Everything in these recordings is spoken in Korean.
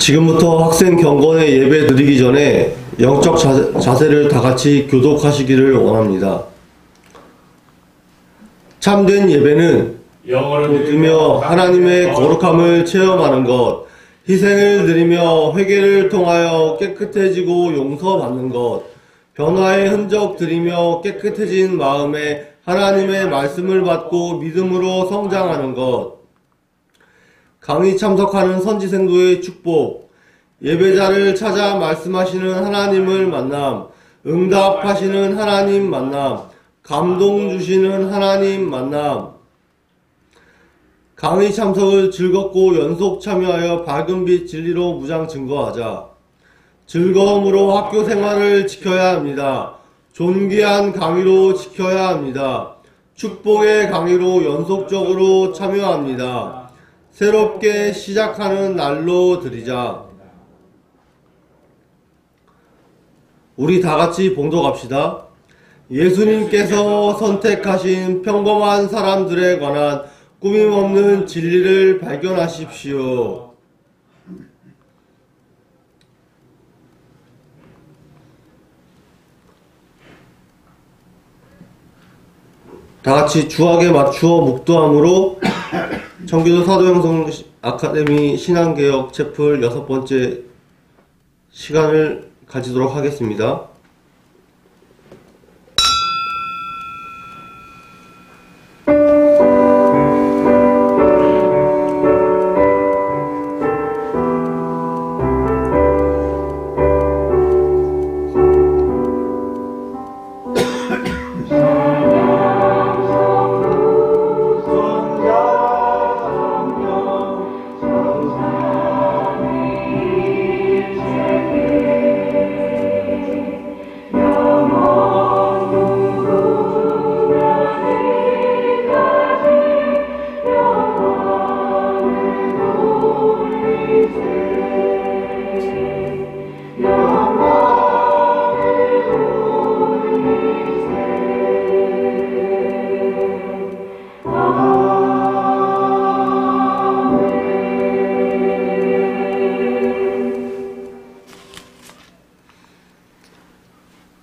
지금부터 학생 경건의 예배 드리기 전에 영적 자세를 다같이 교독하시기를 원합니다. 참된 예배는 영어를 들으며 하나님의 거룩함을 체험하는 것, 희생을 드리며 회개를 통하여 깨끗해지고 용서받는 것, 변화의 흔적 드리며 깨끗해진 마음에 하나님의 말씀을 받고 믿음으로 성장하는 것, 강의 참석하는 선지생도의 축복, 예배자를 찾아 말씀하시는 하나님을 만남, 응답하시는 하나님 만남, 감동 주시는 하나님 만남, 강의 참석을 즐겁고 연속 참여하여 밝은 빛 진리로 무장 증거하자. 즐거움으로 학교 생활을 지켜야 합니다. 존귀한 강의로 지켜야 합니다. 축복의 강의로 연속적으로 참여합니다. 새롭게 시작하는 날로 드리자. 우리 다같이 봉독합시다. 예수님께서 선택하신 평범한 사람들에 관한 꾸밈없는 진리를 발견하십시오. 다같이 주학에 맞추어 묵도함으로 청기도 사도행성 아카데미 신앙개혁 채플 6번째 시간을 가지도록 하겠습니다.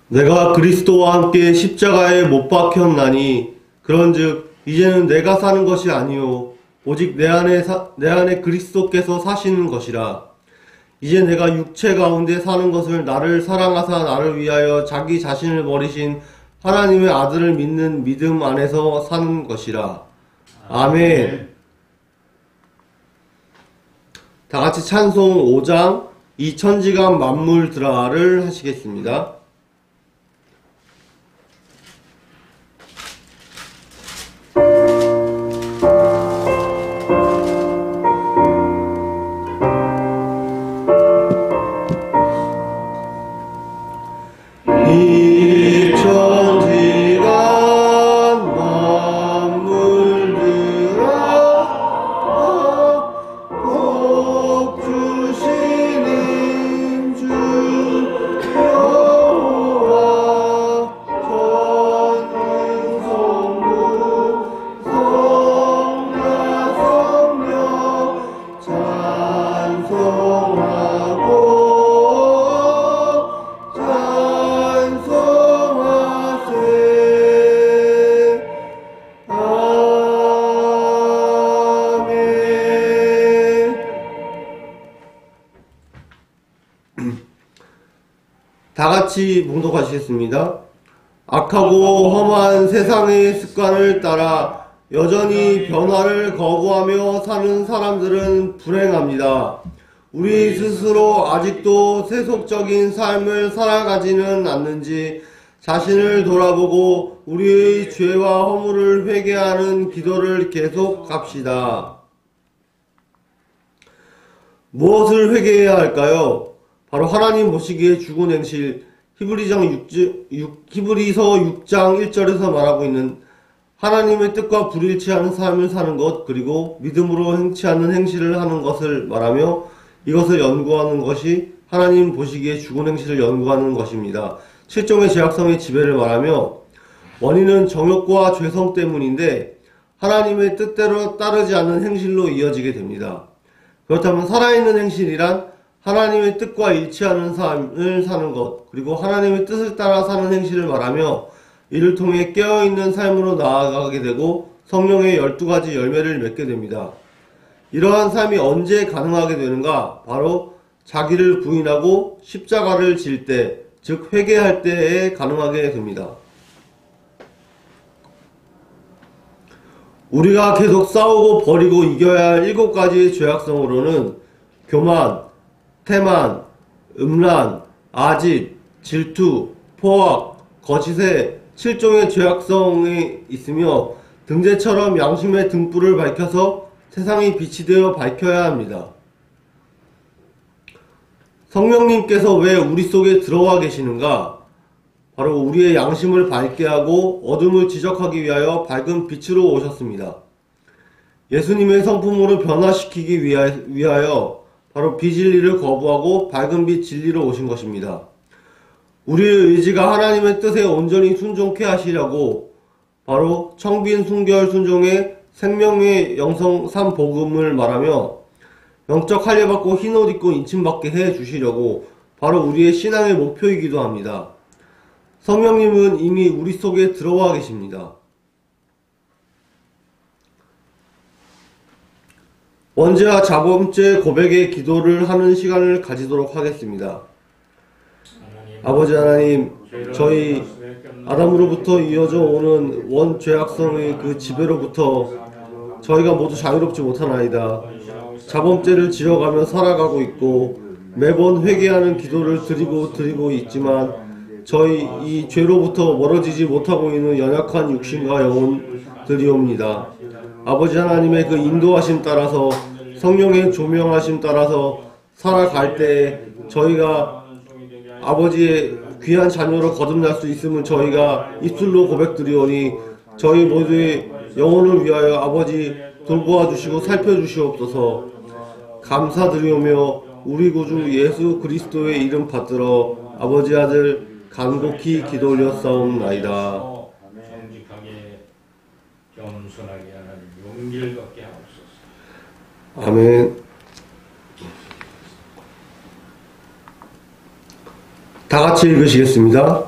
내가 그리스도와 함께 십자가에 못 박혔나니 그런즉 이제는 내가 사는 것이 아니요 오직 내 안에 그리스도께서 사시는 것이라. 이제 내가 육체 가운데 사는 것을 나를 사랑하사 나를 위하여 자기 자신을 버리신 하나님의 아들을 믿는 믿음 안에서 사는 것이라. 아멘. 다같이 찬송 5장 이 천지간 만물들아를 하시겠습니다. 다같이 봉독하시겠습니다. 악하고 험한 세상의 습관을 따라 여전히 변화를 거부하며 사는 사람들은 불행합니다. 우리 스스로 아직도 세속적인 삶을 살아가지는 않는지 자신을 돌아보고 우리의 죄와 허물을 회개하는 기도를 계속합시다. 무엇을 회개해야 할까요? 바로 하나님 보시기에 죽은 행실, 히브리서 6장 1절에서 말하고 있는 하나님의 뜻과 불일치하는 삶을 사는 것, 그리고 믿음으로 행치 않는 행실을 하는 것을 말하며 이것을 연구하는 것이 하나님 보시기에 죽은 행실을 연구하는 것입니다. 7종의 죄악성의 지배를 말하며 원인은 정욕과 죄성 때문인데 하나님의 뜻대로 따르지 않는 행실로 이어지게 됩니다. 그렇다면 살아있는 행실이란 하나님의 뜻과 일치하는 삶을 사는 것, 그리고 하나님의 뜻을 따라 사는 행실을 말하며 이를 통해 깨어있는 삶으로 나아가게 되고 성령의 12가지 열매를 맺게 됩니다. 이러한 삶이 언제 가능하게 되는가? 바로 자기를 부인하고 십자가를 질 때, 즉 회개할 때에 가능하게 됩니다. 우리가 계속 싸우고 버리고 이겨야 할 7가지의 죄악성으로는 교만, 태만, 음란, 아집, 질투, 포악, 거짓의 7종의 죄악성이 있으며 등재처럼 양심의 등불을 밝혀서 세상이 빛이 되어 밝혀야 합니다. 성령님께서 왜 우리 속에 들어와 계시는가? 바로 우리의 양심을 밝게 하고 어둠을 지적하기 위하여 밝은 빛으로 오셨습니다. 예수님의 성품으로 변화시키기 위하여 바로 비진리를 거부하고 밝은 빛 진리로 오신 것입니다. 우리의 의지가 하나님의 뜻에 온전히 순종케 하시려고 바로 청빈 순결 순종의 생명의 영성 삼 복음을 말하며 영적 할례 받고 흰옷 입고 인침받게 해 주시려고 바로 우리의 신앙의 목표이기도 합니다. 성령님은 이미 우리 속에 들어와 계십니다. 원죄와 자범죄 고백의 기도를 하는 시간을 가지도록 하겠습니다. 아버지 하나님, 저희 아담으로부터 이어져 오는 원죄악성의 그 지배로부터 저희가 모두 자유롭지 못하나이다. 자범죄를 지어가며 살아가고 있고 매번 회개하는 기도를 드리고 있지만 저희 이 죄로부터 멀어지지 못하고 있는 연약한 육신과 영혼들이옵니다. 아버지 하나님의 그 인도하심 따라서 성령의 조명하심 따라서 살아갈 때 저희가 아버지의 귀한 자녀로 거듭날 수 있음은 저희가 입술로 고백드리오니 저희 모두의 영혼을 위하여 아버지 돌보아 주시고 살펴주시옵소서. 감사드리오며 우리 구주 예수 그리스도의 이름 받들어 아버지 아들 간곡히 기도 올렸사옵나이다. 정직하게 겸손하게 하는 용기를 갖게 하옵소서. 아멘. 다같이 읽으시겠습니다.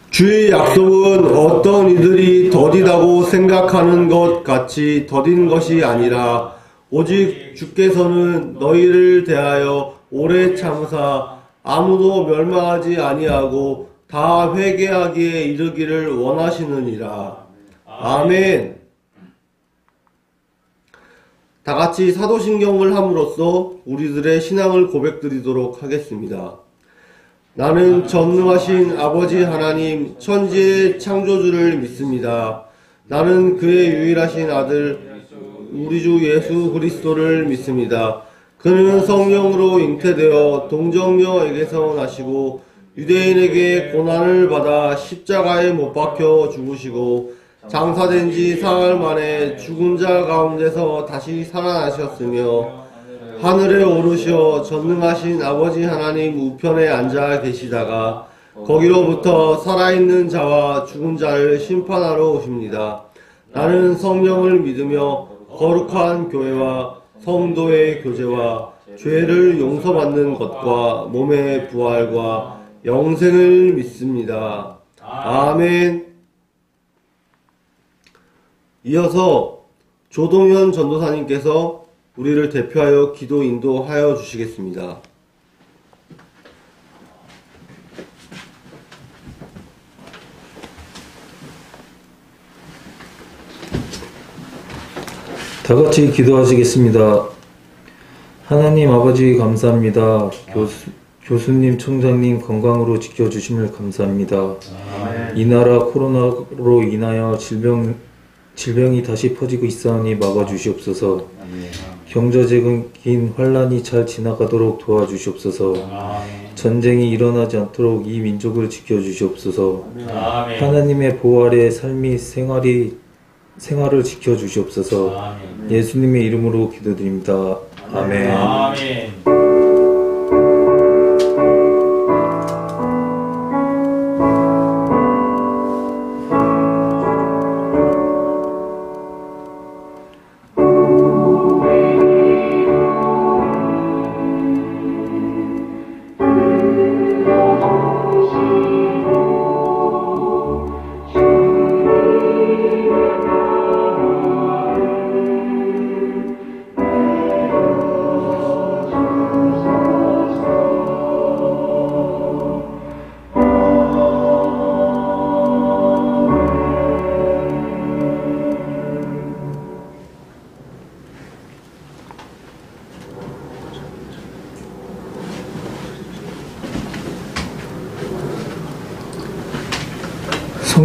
주의 약속은 어떤 이들이 더디다고 생각하는 것 같이 더딘 것이 아니라 오직 주께서는 너희를 대하여 오래 참으사 아무도 멸망하지 아니하고 다 회개하기에 이르기를 원하시느니라. 아멘. 다같이 사도신경을 함으로써 우리들의 신앙을 고백드리도록 하겠습니다. 나는 전능하신 아버지 하나님 천지의 창조주를 믿습니다. 나는 그의 유일하신 아들 우리 주 예수 그리스도를 믿습니다. 그는 성령으로 잉태되어 동정녀에게서 나시고 유대인에게 고난을 받아 십자가에 못 박혀 죽으시고 장사된 지 사흘 만에 죽은 자 가운데서 다시 살아나셨으며 하늘에 오르셔 전능하신 아버지 하나님 우편에 앉아 계시다가 거기로부터 살아있는 자와 죽은 자를 심판하러 오십니다. 나는 성령을 믿으며 거룩한 교회와 성도의 교제와 죄를 용서받는 것과 몸의 부활과 영생을 믿습니다. 아멘. 이어서 조동현 전도사님께서 우리를 대표하여 기도 인도하여 주시겠습니다. 다같이 기도하시겠습니다. 하나님 아버지 감사합니다. 교수님, 총장님 건강으로 지켜주심을 감사합니다. 이 나라 코로나로 인하여 질병이 다시 퍼지고 있사오니 막아주시옵소서. 경제적인 환란이 잘 지나가도록 도와주시옵소서. 전쟁이 일어나지 않도록 이 민족을 지켜주시옵소서. 하나님의 보호 아래 삶이 생활을 지켜주시옵소서. 예수님의 이름으로 기도드립니다. 아멘. 아멘.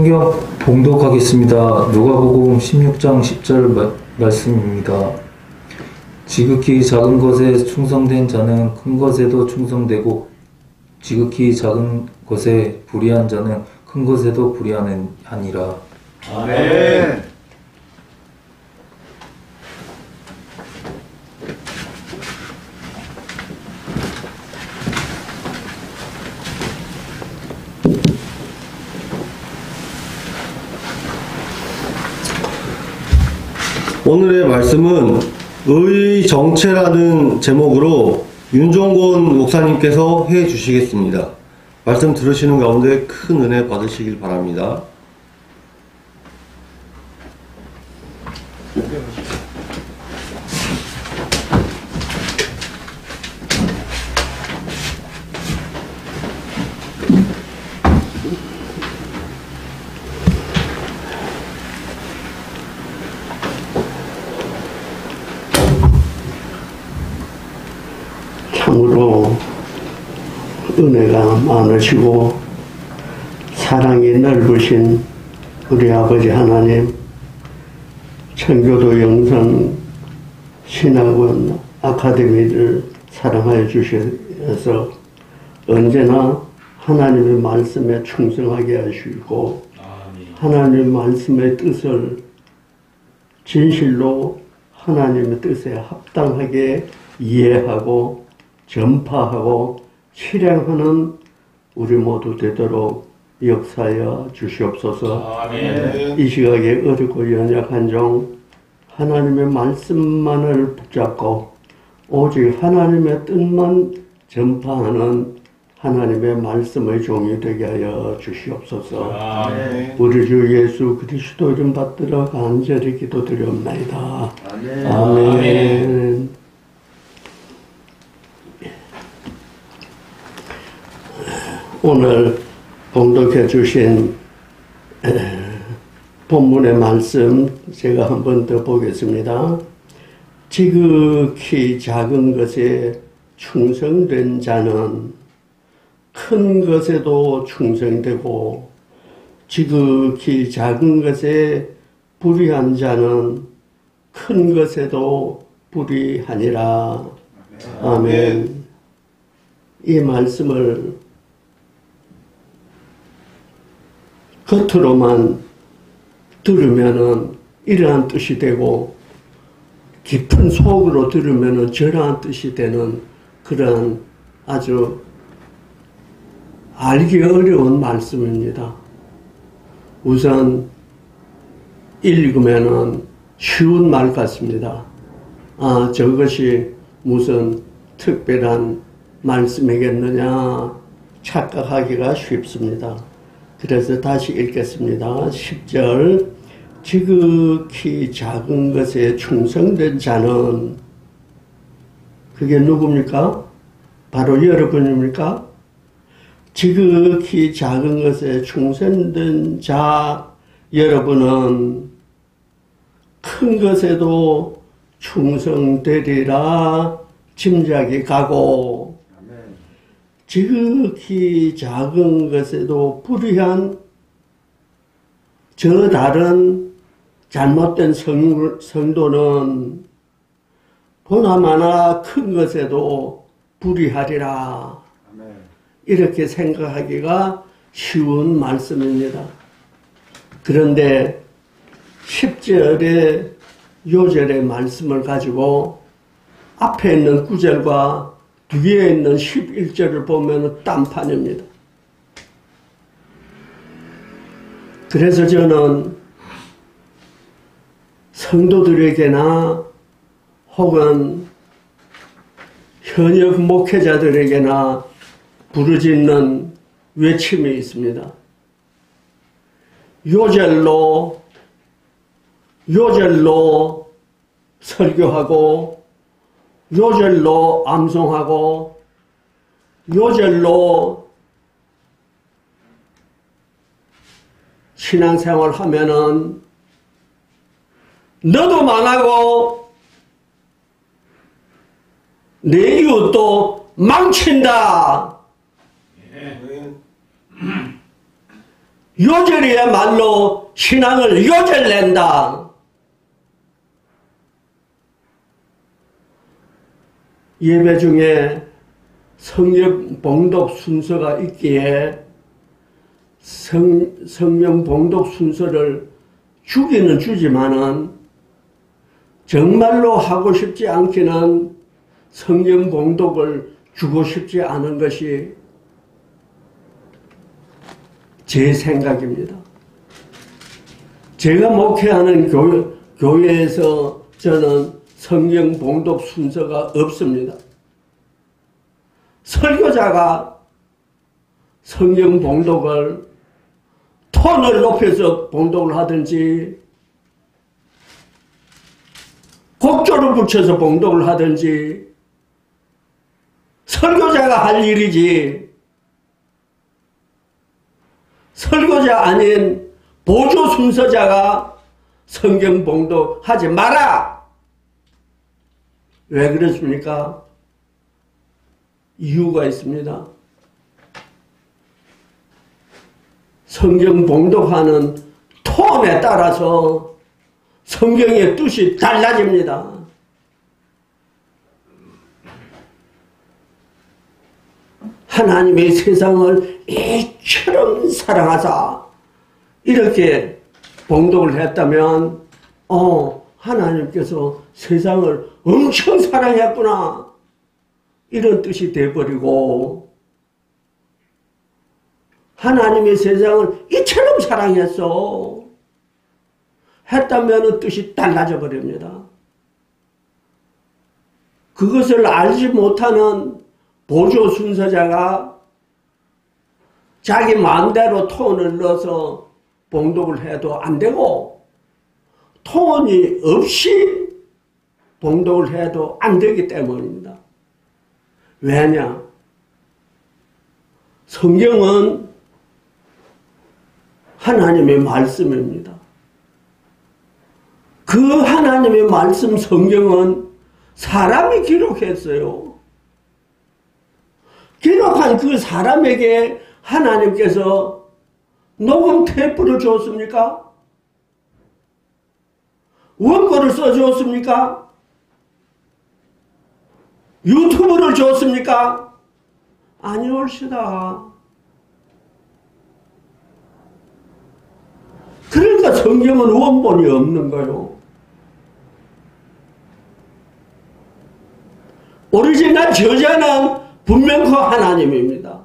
성경 봉독하겠습니다. 누가복음 16장 10절 말씀입니다. 지극히 작은 것에 충성된 자는 큰 것에도 충성되고 지극히 작은 것에 불의한 자는 큰 것에도 불의하니라. 아멘. 오늘의 말씀은 의의 정체라는 제목으로 윤종곤 목사님께서 해 주시겠습니다. 말씀 들으시는 가운데 큰 은혜 받으시길 바랍니다. 참으로 은혜가 많으시고 사랑이 넓으신 우리 아버지 하나님, 청교도 영성 신학원 아카데미를 사랑하여 주셔서 언제나 하나님의 말씀에 충성하게 하시고 하나님의 말씀의 뜻을 진실로 하나님의 뜻에 합당하게 이해하고 전파하고 실행하는 우리 모두 되도록 역사하여 주시옵소서. 아멘. 이 시각에 어렵고 연약한 종 하나님의 말씀만을 붙잡고 오직 하나님의 뜻만 전파하는 하나님의 말씀의 종이 되게 하여 주시옵소서. 아멘. 우리 주 예수 그리스도 이름 받들어 간절히 기도드리옵나이다. 아멘. 아멘. 오늘 봉독해 주신 본문의 말씀 제가 한 번 더 보겠습니다. 지극히 작은 것에 충성된 자는 큰 것에도 충성되고 지극히 작은 것에 불의한 자는 큰 것에도 불의하니라. 아멘. 이 말씀을 겉으로만 들으면은 이러한 뜻이 되고 깊은 속으로 들으면은 저러한 뜻이 되는 그런 아주 알기 어려운 말씀입니다. 우선 읽으면은 쉬운 말 같습니다. 아, 저것이 무슨 특별한 말씀이겠느냐 착각하기가 쉽습니다. 그래서 다시 읽겠습니다. 10절 지극히 작은 것에 충성된 자는 그게 누굽니까? 바로 여러분입니까? 지극히 작은 것에 충성된 자 여러분은 큰 것에도 충성되리라 짐작이 가고 지극히 작은 것에도 불의한 저 다른 잘못된 성도는 보나마나 큰 것에도 불의하리라. 이렇게 생각하기가 쉬운 말씀입니다. 그런데 10절의 요절의 말씀을 가지고 앞에 있는 9절과 뒤에 있는 11절을 보면 딴판입니다. 그래서 저는 성도들에게나 혹은 현역 목회자들에게나 부르짖는 외침이 있습니다. 요절로 설교하고 요절로 암송하고 요절로 신앙생활 하면은 너도 망하고 내 이웃도 망친다. 요절이야말로 신앙을 요절낸다. 예배 중에 성령 봉독 순서가 있기에 성령 봉독 순서를 주기는 주지만은 정말로 하고 싶지 않기는 성령 봉독을 주고 싶지 않은 것이 제 생각입니다. 제가 목회하는 교회에서 저는 성경 봉독 순서가 없습니다. 설교자가 성경 봉독을 톤을 높여서 봉독을 하든지 곡조를 붙여서 봉독을 하든지 설교자가 할 일이지 설교자 아닌 보조 순서자가 성경 봉독하지 마라! 왜 그렇습니까? 이유가 있습니다. 성경 봉독하는 톤에 따라서 성경의 뜻이 달라집니다. 하나님의 세상을 이처럼 사랑하사 이렇게 봉독을 했다면 하나님께서 세상을 엄청 사랑했구나 이런 뜻이 돼버리고 하나님의 세상을 이처럼 사랑했어 했다면 뜻이 달라져 버립니다. 그것을 알지 못하는 보조 순서자가 자기 마음대로 톤을 넣어서 봉독을 해도 안 되고 톤이 없이 봉독을 해도 안 되기 때문입니다. 왜냐? 성경은 하나님의 말씀입니다. 그 하나님의 말씀 성경은 사람이 기록했어요. 기록한 그 사람에게 하나님께서 녹음 테이프를 줬습니까? 원고를 써주었습니까? 유튜브를 줬습니까? 아니올시다. 그러니까 성경은 원본이 없는 거예요. 오리지널 저자는 분명히 하나님입니다.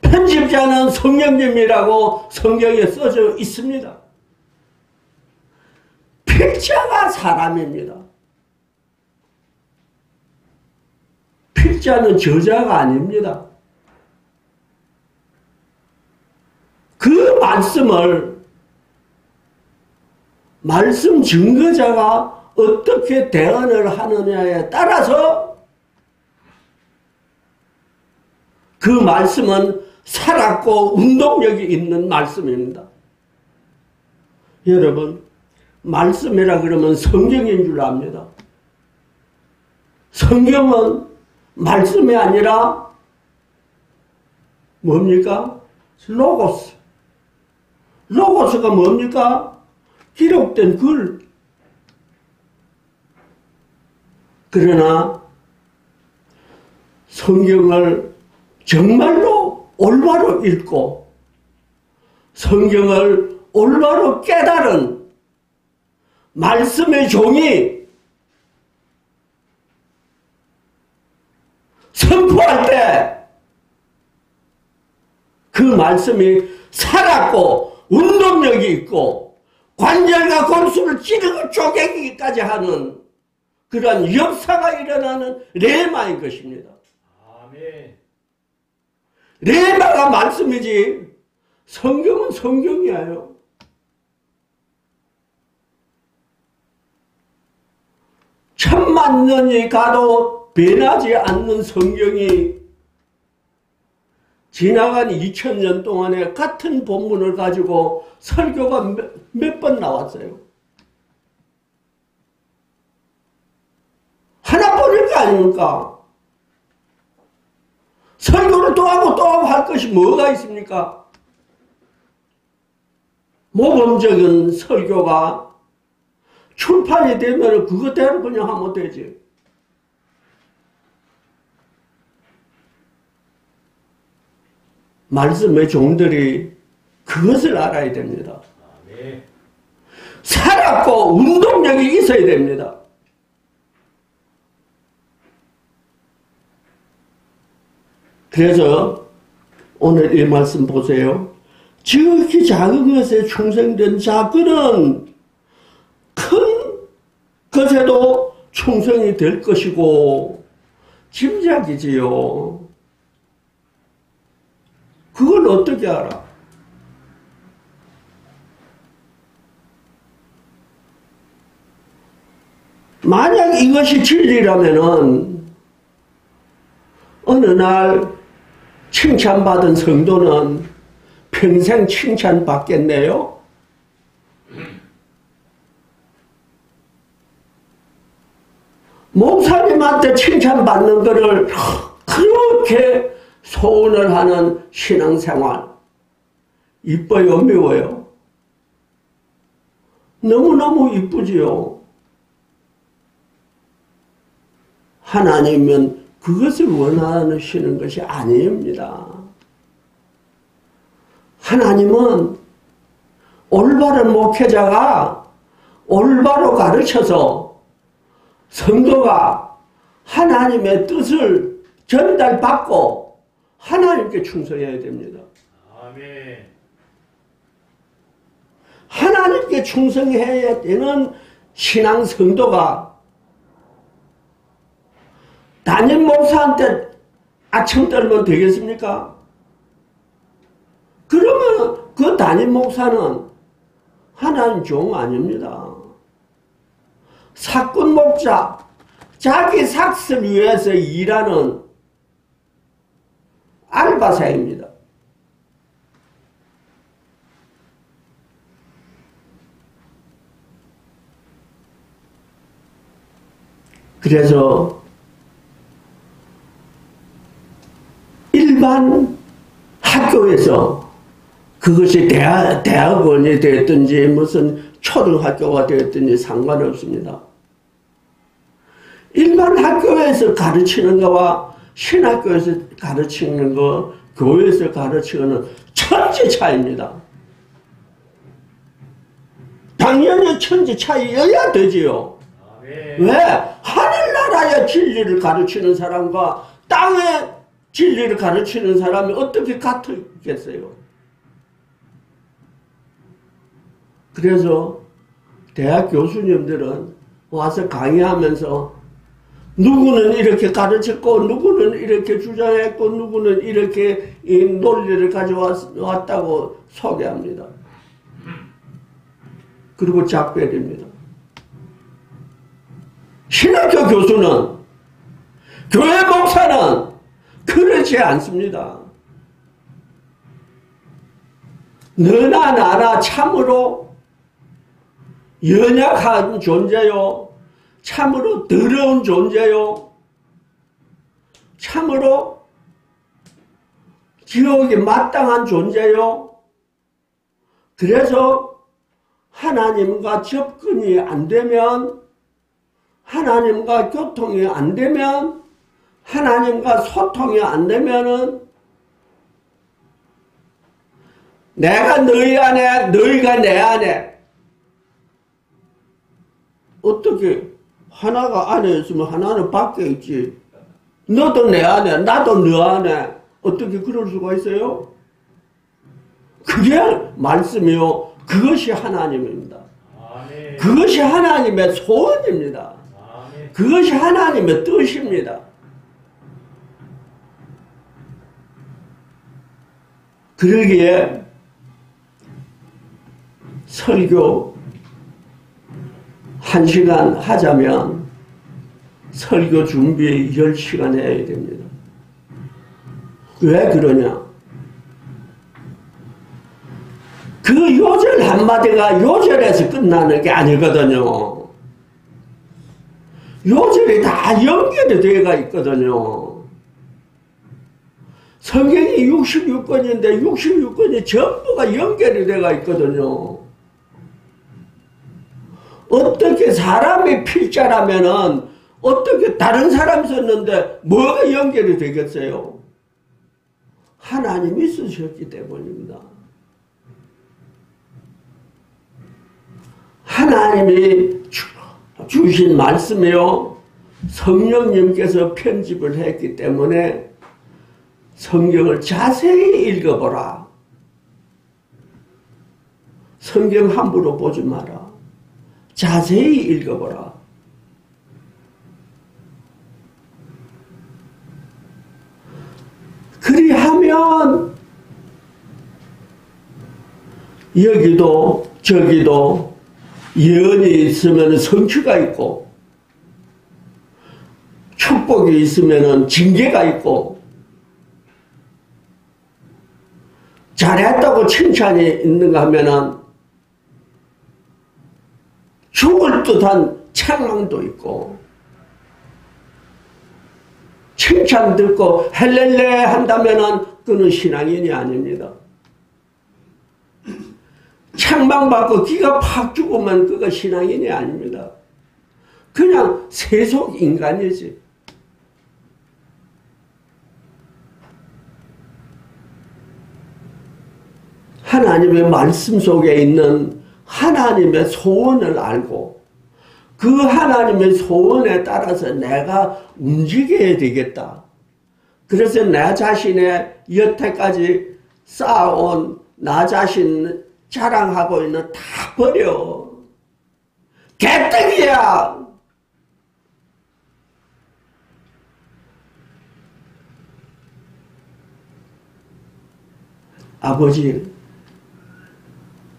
편집자는 성령님이라고 성경에 써져 있습니다. 필자가 사람입니다. 필자는 저자가 아닙니다. 그 말씀을 말씀 증거자가 어떻게 대언을 하느냐에 따라서 그 말씀은 살았고 운동력이 있는 말씀입니다. 여러분, 말씀이라 그러면 성경인 줄 압니다. 성경은 말씀이 아니라 뭡니까? 로고스. 로고스가 뭡니까? 기록된 글. 그러나 성경을 정말로 올바로 읽고 성경을 올바로 깨달은 말씀의 종이 선포할 때 그 말씀이 살았고 운동력이 있고 관절과 골수를 찌르고 쪼개기까지 하는 그런 역사가 일어나는 레마인 것입니다. 아멘. 레마가 말씀이지 성경은 성경이에요. 천만 년이 가도 변하지 않는 성경이 지나간 2000년 동안에 같은 본문을 가지고 설교가 몇 번 나왔어요. 하나뿐일 거 아닙니까? 설교를 또 하고 또 하고 할 것이 뭐가 있습니까? 모범적인 설교가 출판이 되면 그거대로 그냥 하면 되지. 말씀의 종들이 그것을 알아야 됩니다. 살았고 운동력이 있어야 됩니다. 그래서 오늘 이 말씀 보세요. 지극히 작은 것에 충성된 자들은 큰 것에도 충성이 될 것이고 짐작이지요. 그걸 어떻게 알아? 만약 이것이 진리라면은 어느 날 칭찬받은 성도는 평생 칭찬받겠네요? 목사님한테 칭찬받는 것을 그렇게 소원을 하는 신앙생활 이뻐요, 미워요? 너무너무 이쁘지요. 하나님은 그것을 원하시는 것이 아닙니다. 하나님은 올바른 목회자가 올바로 가르쳐서 성도가 하나님의 뜻을 전달받고 하나님께 충성해야 됩니다. 아멘. 하나님께 충성해야 되는 신앙 성도가 담임 목사한테 아청 떨면 되겠습니까? 그러면 그 담임 목사는 하나님 종 아닙니다. 사건 목자, 자기 삭슬 위해서 일하는 알바사입니다. 그래서 일반 학교에서 그것이 대학원이 되었든지 무슨 초등학교가 되었든지 상관없습니다. 일반 학교에서 가르치는 거와 신학교에서 가르치는 거, 교회에서 가르치는 천지 차이입니다. 당연히 천지 차이여야 되지요. 왜? 하늘나라의 진리를 가르치는 사람과 땅의 진리를 가르치는 사람이 어떻게 같겠어요? 그래서 대학 교수님들은 와서 강의하면서 누구는 이렇게 가르쳤고 누구는 이렇게 주장했고 누구는 이렇게 이 논리를 가져왔다고 소개합니다. 그리고 작별입니다. 신학교 교수는, 교회 목사는 그렇지 않습니다. 너나 나나 참으로 연약한 존재요. 참으로 더러운 존재요. 참으로 지옥에 마땅한 존재요. 그래서 하나님과 접근이 안 되면, 하나님과 교통이 안 되면, 하나님과 소통이 안 되면은 내가 너희 안에, 너희가 내 안에, 어떻게 하나가 안에 있으면 하나는 밖에 있지. 너도 내 안에, 나도 너 안에. 어떻게 그럴 수가 있어요? 그게 말씀이요. 그것이 하나님입니다. 아멘. 그것이 하나님의 소원입니다. 아멘. 그것이 하나님의 뜻입니다. 그러기에 설교 1시간 하자면 설교 준비에 10시간 해야 됩니다. 왜 그러냐? 그 요절 한마디가 요절에서 끝나는 게 아니거든요. 요절이 다 연결이 되어가 있거든요. 성경이 66권인데 66권이 전부가 연결이 되어가 있거든요. 어떻게 사람이 필자라면은 어떻게 다른 사람 썼는데 뭐가 연결이 되겠어요? 하나님이 쓰셨기 때문입니다. 하나님이 주신 말씀이요, 성령님께서 편집을 했기 때문에 성경을 자세히 읽어보라. 성경 함부로 보지 마라. 자세히 읽어보라. 그리하면 여기도 저기도 예언이 있으면 성취가 있고, 축복이 있으면 징계가 있고, 잘했다고 칭찬이 있는가 하면은 죽을 듯한 책망도 있고, 칭찬 듣고 헬렐레 한다면은 그는 신앙인이 아닙니다. 책망받고 기가 팍 죽으면 그가 신앙인이 아닙니다. 그냥 세속 인간이지. 하나님의 말씀 속에 있는 하나님의 소원을 알고 그 하나님의 소원에 따라서 내가 움직여야 되겠다. 그래서 나 자신의 여태까지 쌓아온 나 자신 자랑하고 있는 다 버려. 개떡이야.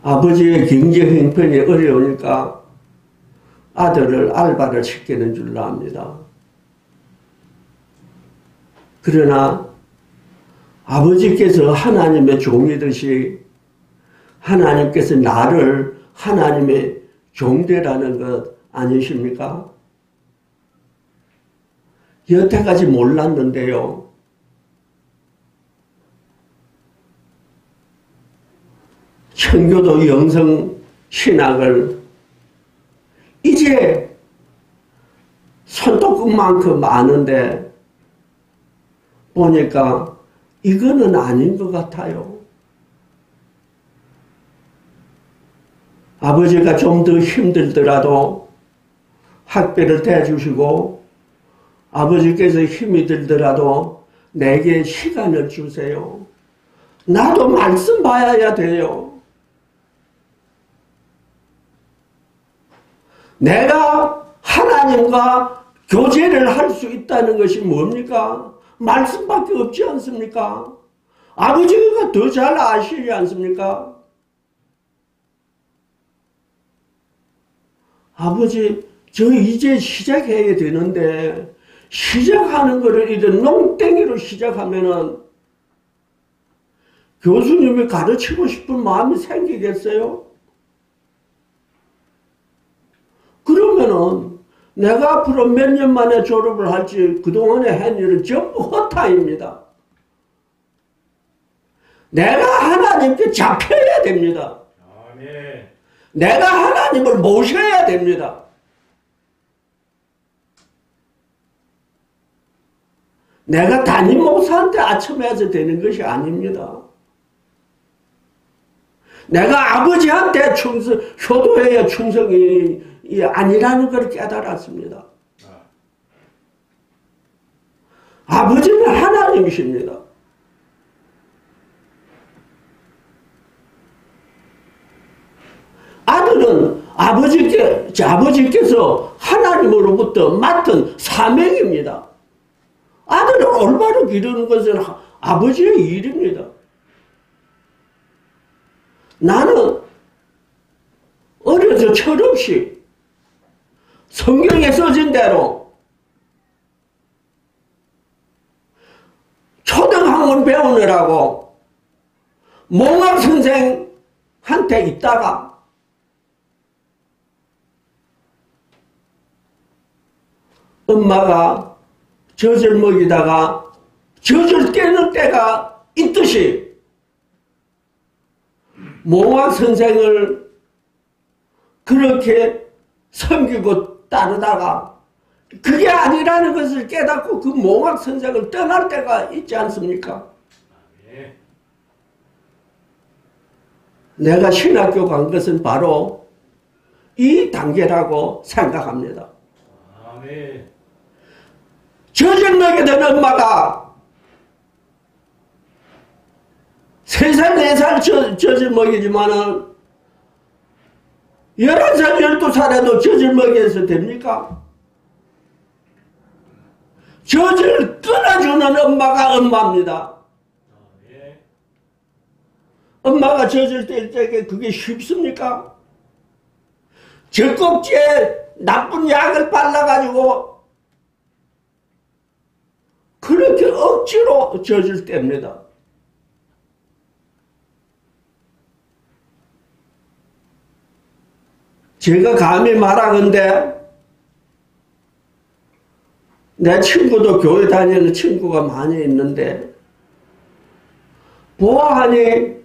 아버지의 경제 형편이 어려우니까 아들을 알바를 시키는 줄로 압니다. 그러나 아버지께서 하나님의 종이듯이 하나님께서 나를 하나님의 종되라는 것 아니십니까? 여태까지 몰랐는데요. 청교도 영성 신학을 이제 손톱끝만큼 아는데 보니까 이거는 아닌 것 같아요. 아버지가 좀 더 힘들더라도 학비를 대주시고 아버지께서 힘이 들더라도 내게 시간을 주세요. 나도 말씀 봐야 돼요. 내가 하나님과 교제를 할 수 있다는 것이 뭡니까? 말씀밖에 없지 않습니까? 아버지가 더 잘 아시지 않습니까? 아버지, 저 이제 시작해야 되는데 시작하는 거를 이제 농땡이로 시작하면은 교수님이 가르치고 싶은 마음이 생기겠어요? 그러면은 내가 앞으로 몇 년 만에 졸업을 할지 그동안에 한 일은 전부 허탕입니다. 내가 하나님께 잡혀야 됩니다. 아멘. 내가 하나님을 모셔야 됩니다. 내가 담임 목사한테 아첨해서 되는 것이 아닙니다. 내가 아버지한테 효도해야 충성이 아니라는 걸 깨달았습니다. 아버지는 하나님이십니다. 아들은 아버지께서 하나님으로부터 맡은 사명입니다. 아들을 올바로 기르는 것은 아버지의 일입니다. 나는 어려서 철없이 성경에 써진 대로 초등학문 배우느라고 몽학 선생한테 있다가 엄마가 젖을 먹이다가 젖을 깨는 때가 있듯이 몽학 선생을 그렇게 섬기고 따르다가 그게 아니라는 것을 깨닫고 그 몽학 선생을 떠날 때가 있지 않습니까? 아멘. 내가 신학교 간 것은 바로 이 단계라고 생각합니다. 아멘. 젖을 먹게 된 엄마가 3살, 4살 젖을 먹이지만은 11살, 12살에도 젖을 먹여서 됩니까? 젖을 끊어주는 엄마가 엄마입니다. 아멘. 엄마가 젖을 뗄 때 그게 쉽습니까? 젖꼭지에 나쁜 약을 발라가지고 그렇게 억지로 젖을 뗍니다. 제가 감히 말하건대 내 친구도 교회 다니는 친구가 많이 있는데 보아하니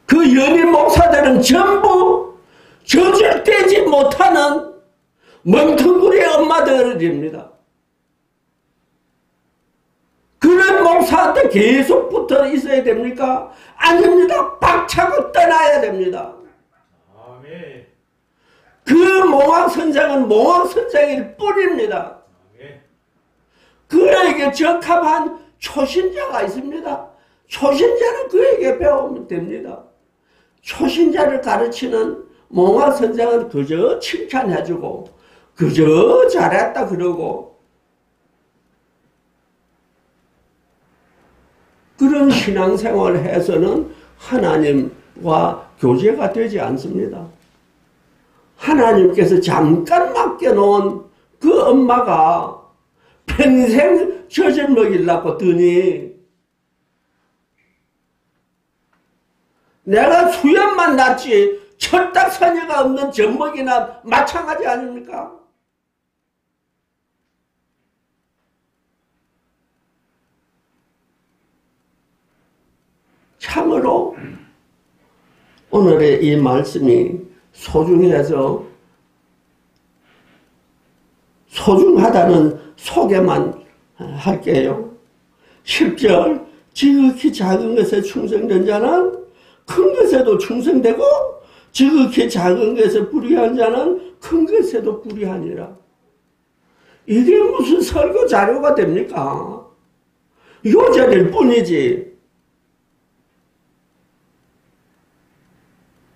그 연임 목사들은 전부 젖을 떼지 못하는 멍텅구리 엄마들입니다. 그런 목사한테 계속 붙어 있어야 됩니까? 아닙니다. 박차고 떠나야 됩니다. 아멘. 그 몽학 선생은 몽학 선생일 뿐입니다. 아멘. 그에게 적합한 초신자가 있습니다. 초신자는 그에게 배우면 됩니다. 초신자를 가르치는 몽학 선생은 그저 칭찬해주고 그저 잘했다 그러고 그런 신앙생활을 해서는 하나님과 교제가 되지 않습니다. 하나님께서 잠깐 맡겨놓은 그 엄마가 평생 젖을 먹이려고 드니 내가 수염만 났지 철딱서니가 없는 젖먹이나 마찬가지 아닙니까? 참으로 오늘의 이 말씀이 소중해서 소중하다는 소개만 할게요. 10절 지극히 작은 것에 충성된 자는 큰 것에도 충성되고 지극히 작은 것에 불의한 자는 큰 것에도 불의하니라. 이게 무슨 설교 자료가 됩니까? 요절일 뿐이지.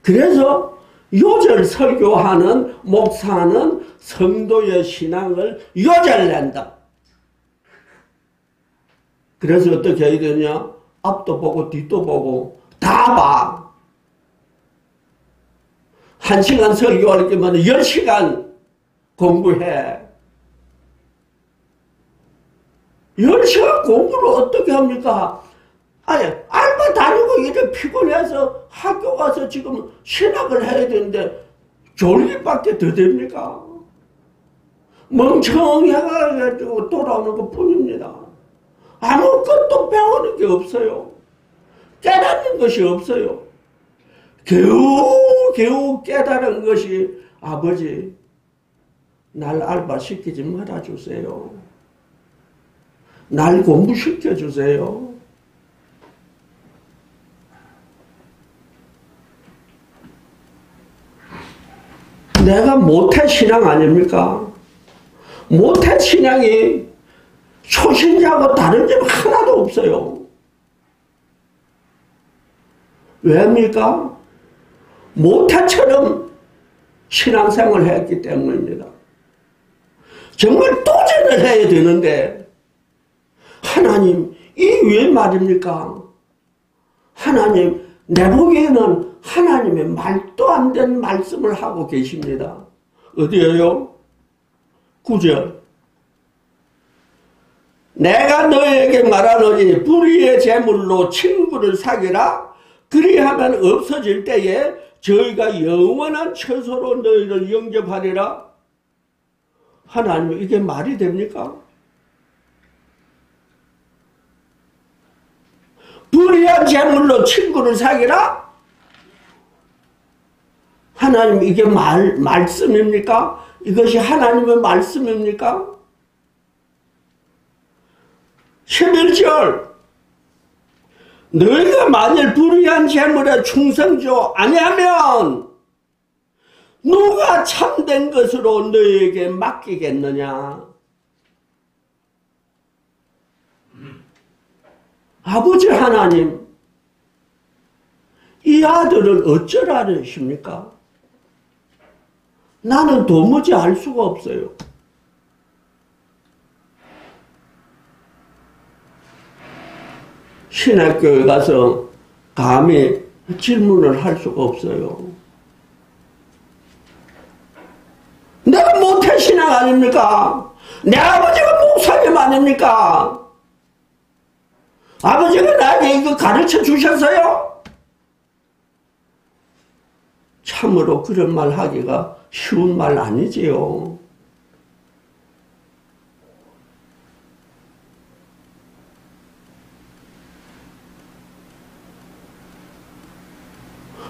그래서 요절 설교하는 목사는 성도의 신앙을 요절낸다. 그래서 어떻게 해야 되냐? 앞도 보고 뒤도 보고 다 봐. 1시간 설교할 때만 10시간 공부해. 10시간 공부를 어떻게 합니까? 아니, 알바 다니고 이래 피곤해서 학교 가서 지금 신학을 해야 되는데 졸립밖에 더 됩니까? 멍청해가지고 돌아오는 것 뿐입니다. 아무것도 배우는 게 없어요. 깨닫는 것이 없어요. 겨우 깨달은 것이 아버지 날 알바 시키지 말아주세요. 날 공부시켜주세요. 내가 모태 신앙 아닙니까? 모태 신앙이 초신자하고 다른 점 하나도 없어요. 왜입니까? 모태처럼 신앙생활을 했기 때문입니다. 정말 도전을 해야 되는데 하나님 이 왜 말입니까? 하나님 내 보기에는 하나님의 말도 안 되는 말씀을 하고 계십니다. 어디에요? 9절 내가 너에게 말하노니 불의의 재물로 친구를 사귀라. 그리하면 없어질 때에 저희가 영원한 처소로 너희를 영접하리라. 하나님 이게 말이 됩니까? 불의한 재물로 친구를 사귀라? 하나님 이게 말씀입니까? 이것이 하나님의 말씀입니까? 11절 너희가 만일 불의한 재물에 충성조 아니하면 누가 참된 것으로 너희에게 맡기겠느냐? 아버지 하나님, 이 아들을 어쩌라십니까? 나는 도무지 알 수가 없어요. 신학교에 가서 감히 질문을 할 수가 없어요. 내가 모태 신앙 아닙니까? 내 아버지가 목사님 아닙니까? 아버지가 나에게 이거 가르쳐 주셨어요? 참으로 그런 말 하기가 쉬운 말 아니지요.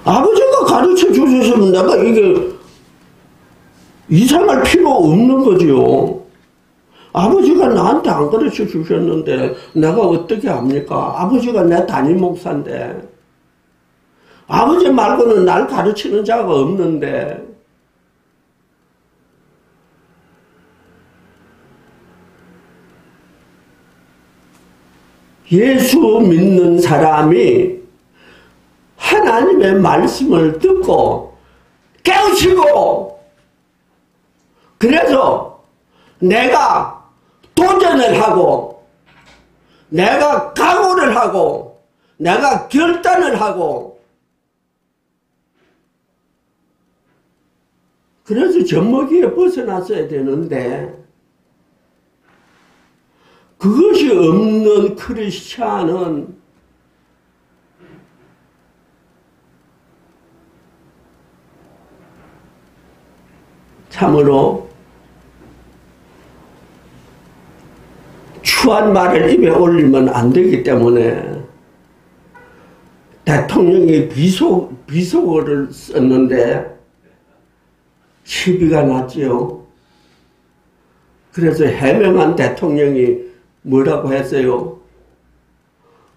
아버지가 가르쳐 주셨으면 내가 이게 이상할 필요 없는 거지요. 아버지가 나한테 안 가르쳐 주셨는데 내가 어떻게 합니까? 아버지가 내 담임 목사인데 아버지 말고는 날 가르치는 자가 없는데 예수 믿는 사람이 하나님의 말씀을 듣고 깨우치고 그래서 내가 도전을 하고 내가 각오를 하고 내가 결단을 하고 그래서 젖먹이에 벗어났어야 되는데 그것이 없는 크리스찬은 참으로 추한 말을 입에 올리면 안 되기 때문에 대통령이 비속어를 썼는데 시비가 났지요. 그래서 해명한 대통령이 뭐라고 했어요?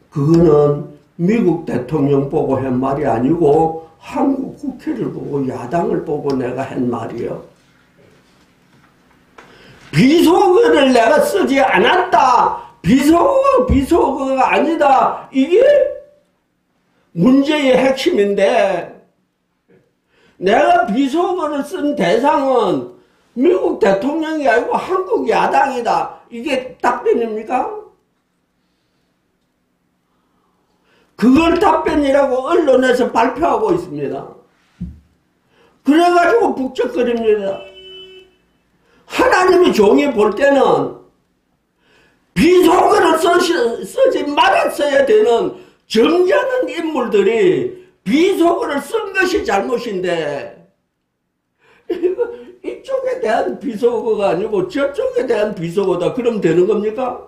그거는 미국 대통령 보고 한 말이 아니고 한국 국회를 보고 야당을 보고 내가 한 말이요. 비속어를 내가 쓰지 않았다. 비속어가 아니다. 이게 문제의 핵심인데 내가 비속어를 쓴 대상은 미국 대통령이 아니고 한국 야당이다. 이게 답변입니까? 그걸 답변이라고 언론에서 발표하고 있습니다. 그래가지고 북적거립니다. 하나님이 종이 볼 때는 비속어를 쓰지 말았어야 되는 정죄하는 인물들이 비속어를 쓴 것이 잘못인데 이쪽에 대한 비속어가 아니고 저쪽에 대한 비속어다. 그럼 되는 겁니까?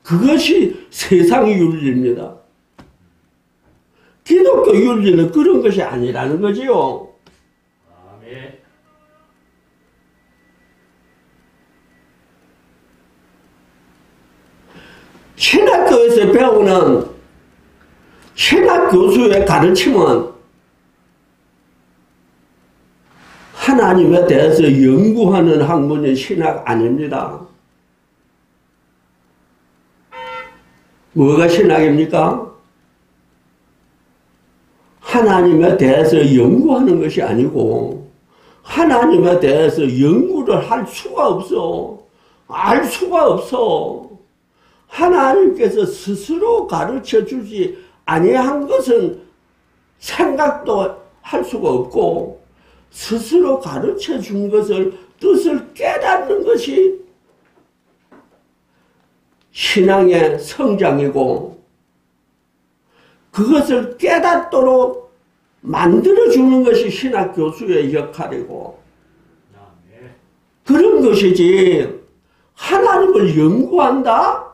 그것이 세상 윤리입니다. 기독교 윤리는 그런 것이 아니라는 거지요. 아멘. 신학교에서 배우는 신학 교수의 가르침은 하나님에 대해서 연구하는 학문이 신학 아닙니다. 뭐가 신학입니까? 하나님에 대해서 연구하는 것이 아니고 하나님에 대해서 연구를 할 수가 없어. 알 수가 없어. 하나님께서 스스로 가르쳐 주지 아니한 것은 생각도 할 수가 없고 스스로 가르쳐 준 것을 뜻을 깨닫는 것이 신앙의 성장이고 그것을 깨닫도록 만들어주는 것이 신학 교수의 역할이고 그런 것이지 하나님을 연구한다?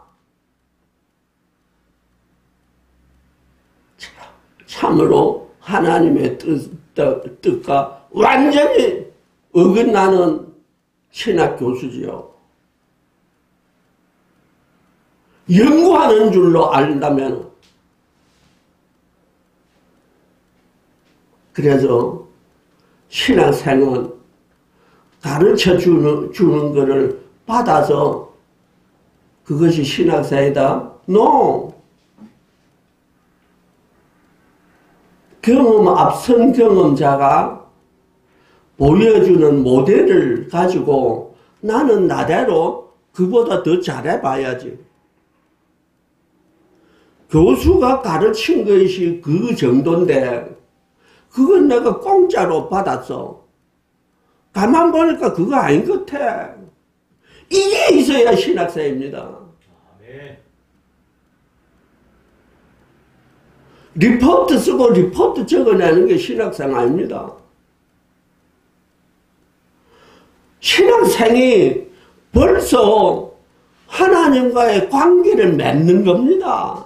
참으로 하나님의 뜻과 완전히 어긋나는 신학 교수지요. 연구하는 줄로 안다면. 그래서 신학생은 가르쳐 주는 것을 받아서 그것이 신학생이다? No. 앞선 경험자가 보여주는 모델을 가지고 나는 나대로 그보다 더 잘해봐야지. 교수가 가르친 것이 그 정도인데 그건 내가 공짜로 받았어. 가만 보니까 그거 아닌 것 같아. 이게 있어야 신학생입니다. 리포트 쓰고 리포트 적어내는 게 신학생 아닙니다. 신학생이 벌써 하나님과의 관계를 맺는 겁니다.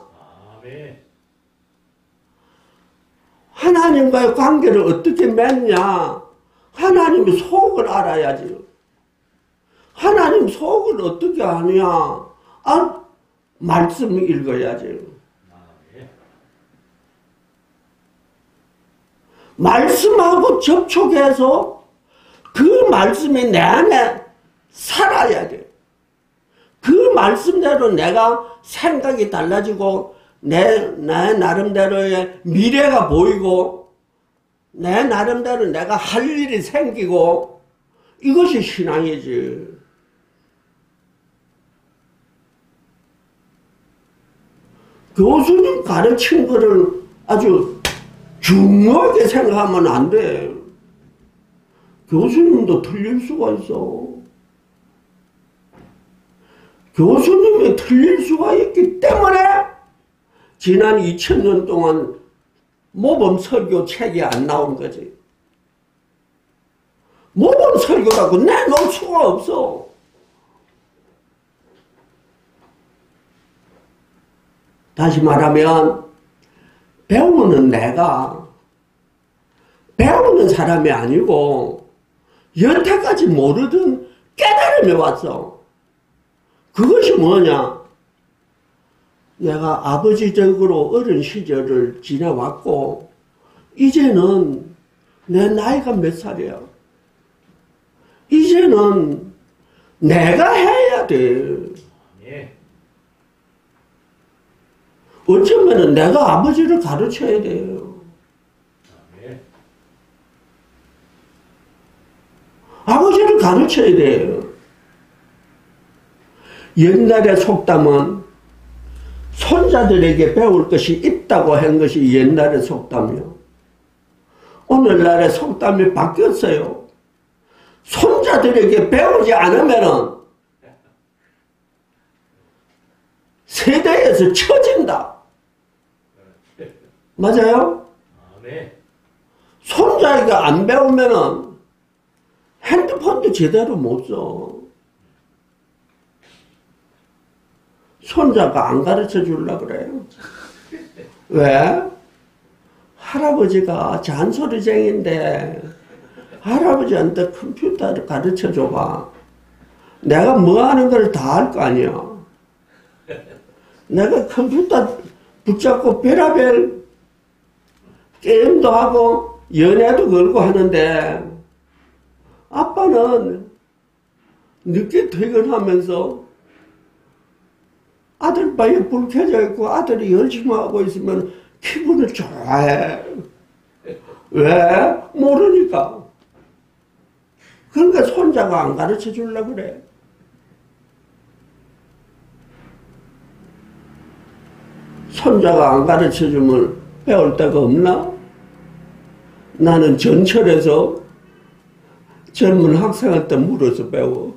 하나님과의 관계를 어떻게 맺냐? 하나님의 속을 알아야지. 하나님 속을 어떻게 아냐? 말씀을 읽어야지. 말씀하고 접촉해서 그 말씀이 내 안에 살아야 돼. 그 말씀대로 내가 생각이 달라지고 내 나름대로의 미래가 보이고 내 나름대로 내가 할 일이 생기고 이것이 신앙이지. 교수님 가르친 거를 아주 중요하게 생각하면 안 돼. 교수님도 틀릴 수가 있어. 교수님이 틀릴 수가 있기 때문에 지난 2000년 동안 모범 설교 책이 안 나온 거지. 모범 설교라고 내놓을 수가 없어. 다시 말하면 배우는 내가 배우는 사람이 아니고 여태까지 모르던 깨달음이 왔어. 그것이 뭐냐? 내가 아버지적으로 어린 시절을 지내왔고 이제는 내 나이가 몇 살이야? 이제는 내가 해야 돼. 어쩌면 내가 아버지를 가르쳐야 돼요. 아버지를 가르쳐야 돼요. 옛날의 속담은 손자들에게 배울 것이 있다고 한 것이 옛날의 속담이요. 오늘날의 속담이 바뀌었어요. 손자들에게 배우지 않으면 세대에서 처진다. 맞아요? 손자에게 안 배우면 핸드폰도 제대로 못 써. 손자가 안 가르쳐 주려고 그래요. 왜? 할아버지가 잔소리쟁인데 할아버지한테 컴퓨터를 가르쳐 줘봐. 내가 뭐 하는 걸 다 할 거 아니야. 내가 컴퓨터 붙잡고 별의별 게임도 하고 연애도 걸고 하는데 아빠는 늦게 퇴근하면서 아들 방에 불 켜져 있고 아들이 열심히 하고 있으면 기분을 좋아해. 왜? 모르니까. 그러니까 손자가 안 가르쳐 주려고 그래. 손자가 안 가르쳐 주면 배울 데가 없나? 나는 전철에서 젊은 학생한테 물어서 배워.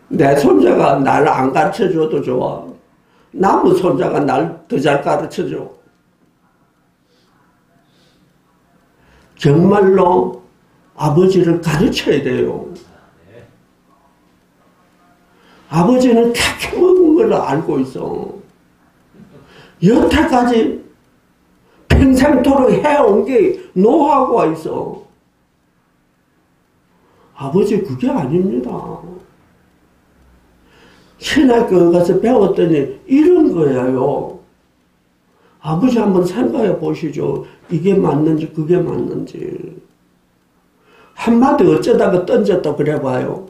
내 손자가 날 안 가르쳐 줘도 좋아. 남의 손자가 날 더 잘 가르쳐 줘. 정말로 아버지를 가르쳐야 돼요. 아버지는 택해 먹은 걸 알고 있어. 여태까지 평생토록 해온 게 노하우가 있어. 아버지 그게 아닙니다. 신학교 가서 배웠더니 이런 거예요. 아버지 한번 생각해 보시죠. 이게 맞는지 그게 맞는지. 한마디 어쩌다가 던졌다 그래봐요.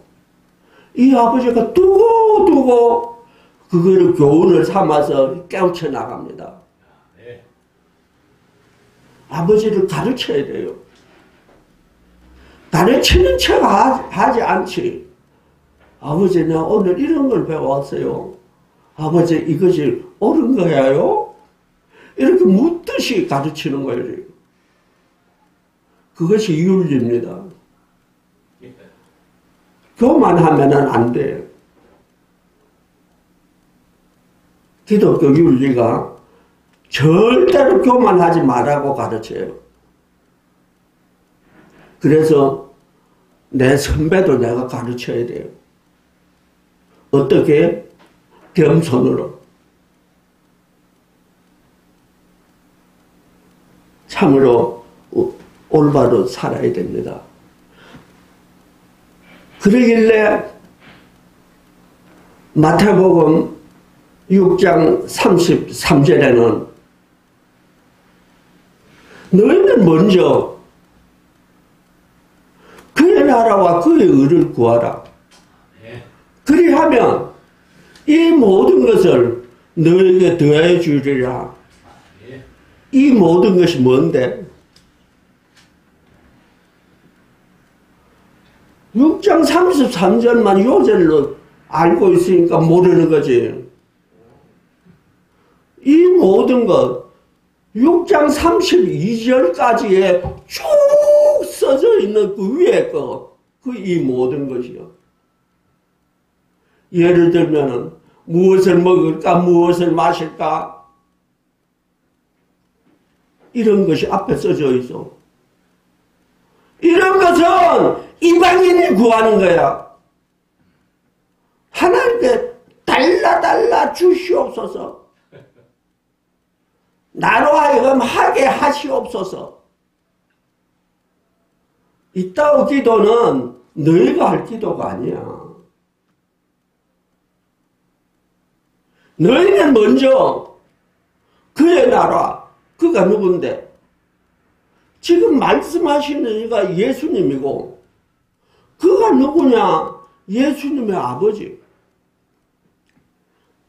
이 아버지가 두고 그거를 교훈을 삼아서 깨우쳐 나갑니다. 네. 아버지를 가르쳐야 돼요. 가르치는 척 하지 않지. 아버지 나 오늘 이런 걸 배워왔어요. 아버지 이것이 옳은 거야요? 이렇게 묻듯이 가르치는 거예요. 그것이 윤리입니다. 교만하면은 안 돼. 기독교 윤리가 절대로 교만하지 말라고 가르쳐요. 그래서 내 선배도 내가 가르쳐야 돼요. 어떻게? 겸손으로. 참으로 올바로 살아야 됩니다. 그러길래 마태복음 6장 33절에는 너희는 먼저 그의 나라와 그의 의를 구하라. 그리하면 이 모든 것을 너에게 더해 주리라. 이 모든 것이 뭔데? 6장 33절만 요절로 알고 있으니까 모르는 거지. 이 모든 것 6장 32절까지에 쭉 써져 있는 그 위에 거, 그 이 모든 것이요. 예를 들면은 무엇을 먹을까, 무엇을 마실까, 이런 것이 앞에 써져 있어. 이런 것은 이방인이 구하는 거야. 하나님께 달라 주시옵소서. 나로 하여금 하게 하시옵소서. 이따오 기도는 너희가 할 기도가 아니야. 너희는 먼저 그의 나라, 그가 누군데? 지금 말씀하시는 이가 예수님이고, 그가 누구냐? 예수님의 아버지.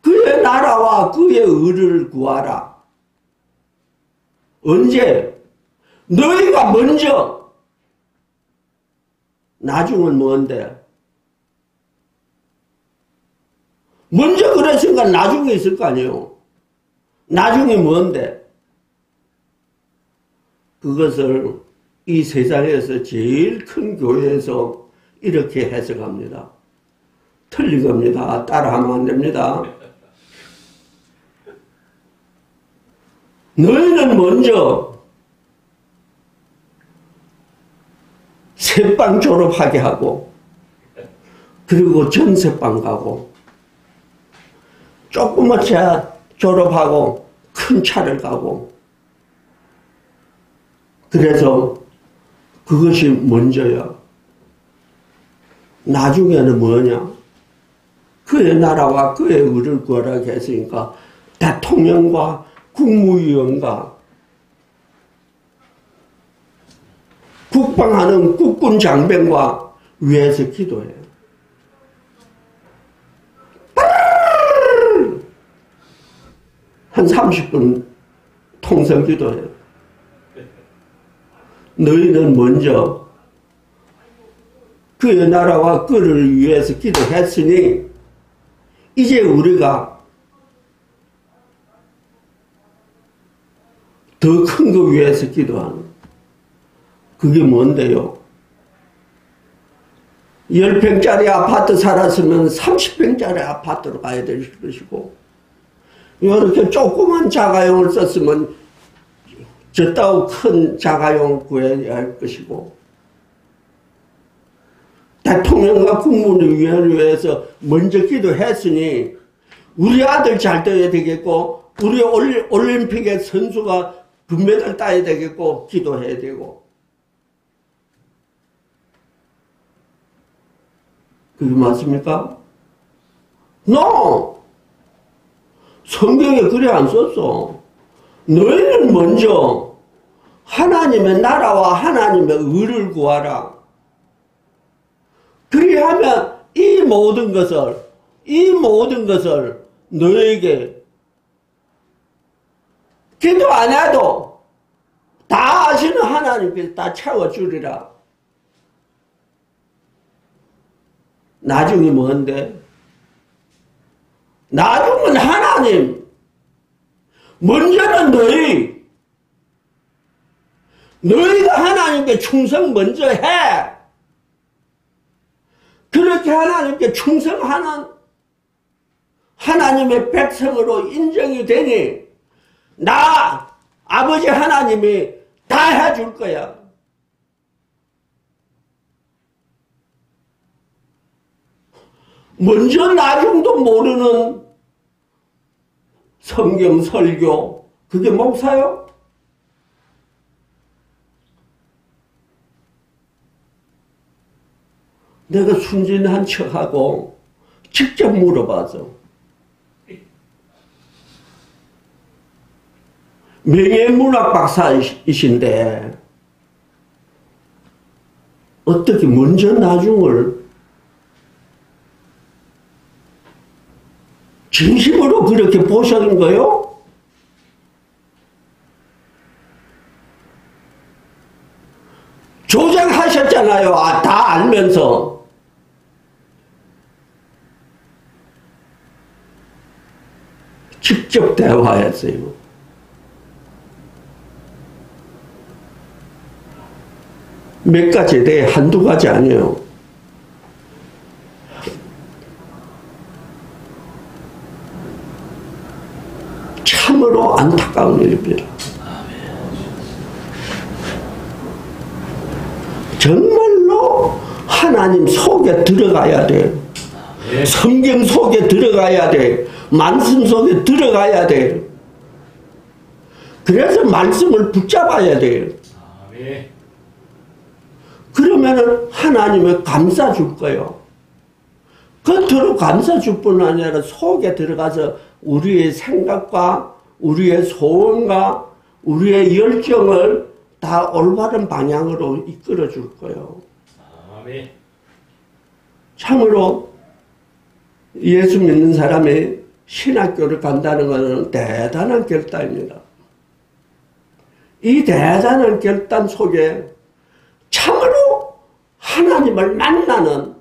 그의 나라와 그의 의를 구하라. 언제? 너희가 먼저. 나중은 뭔데? 먼저 그랬으니까 나중에 있을 거 아니에요. 나중에 뭔데? 그것을 이 세상에서 제일 큰 교회에서 이렇게 해석합니다. 틀린 겁니다. 따라하면 안 됩니다. 너희는 먼저 새빵 졸업하게 하고, 그리고 전세빵 가고, 조그만 차 졸업하고 큰 차를 가고, 그래서 그것이 먼저야. 나중에는 뭐냐? 그의 나라와 그의 의를 구하라 했으니까 대통령과 국무위원과 국방하는 국군 장병과 위에서 기도해. 한 30분 통성 기도해. 너희는 먼저 그의 나라와 그를 위해서 기도했으니 이제 우리가 더 큰 거 위해서 기도하는, 그게 뭔데요? 10평짜리 아파트 살았으면 30평짜리 아파트로 가야 될 것이고, 이렇게 조그만 자가용을 썼으면 저따오 큰 자가용을 구해야 할 것이고, 대통령과 국무위원회에서 먼저 기도했으니 우리 아들 잘 돼야 되겠고, 우리 올림픽의 선수가 금메달 따야 되겠고 기도해야 되고. 그게 맞습니까? No! 성경에 그래 안 썼어. 너희는 먼저 하나님의 나라와 하나님의 의를 구하라. 그리하면 이 모든 것을 너에게 기도 안 해도 다 아시는 하나님께서 다 채워주리라. 나중이 뭔데? 나중은 하나님. 먼저는 너희가 하나님께 충성 먼저 해. 그렇게 하나님께 충성하는 하나님의 백성으로 인정이 되니 나 아버지 하나님이 다 해줄 거야. 먼저 나중도 모르는 성경 설교, 그게 목사요? 내가 순진한 척하고 직접 물어봐서 명예문학 박사이신데 어떻게 먼저 나중을 진심으로 그렇게 보시는 거요? 조장하셨잖아요. 다 알면서. 직접 대화했어요. 몇 가지에 대해 한두 가지 아니에요. 참으로 안타까운 일입니다. 정말로 하나님 속에 들어가야 돼. 성경 속에 들어가야 돼. 말씀 속에 들어가야 돼. 그래서 말씀을 붙잡아야 돼. 그러면은 하나님을 감싸줄 거예요. 겉으로 감싸줄 뿐 아니라 속에 들어가서 우리의 생각과 우리의 소원과 우리의 열정을 다 올바른 방향으로 이끌어 줄 거예요. 아멘. 참으로 예수 믿는 사람이 신학교를 간다는 것은 대단한 결단입니다. 이 대단한 결단 속에 참으로 하나님을 만나는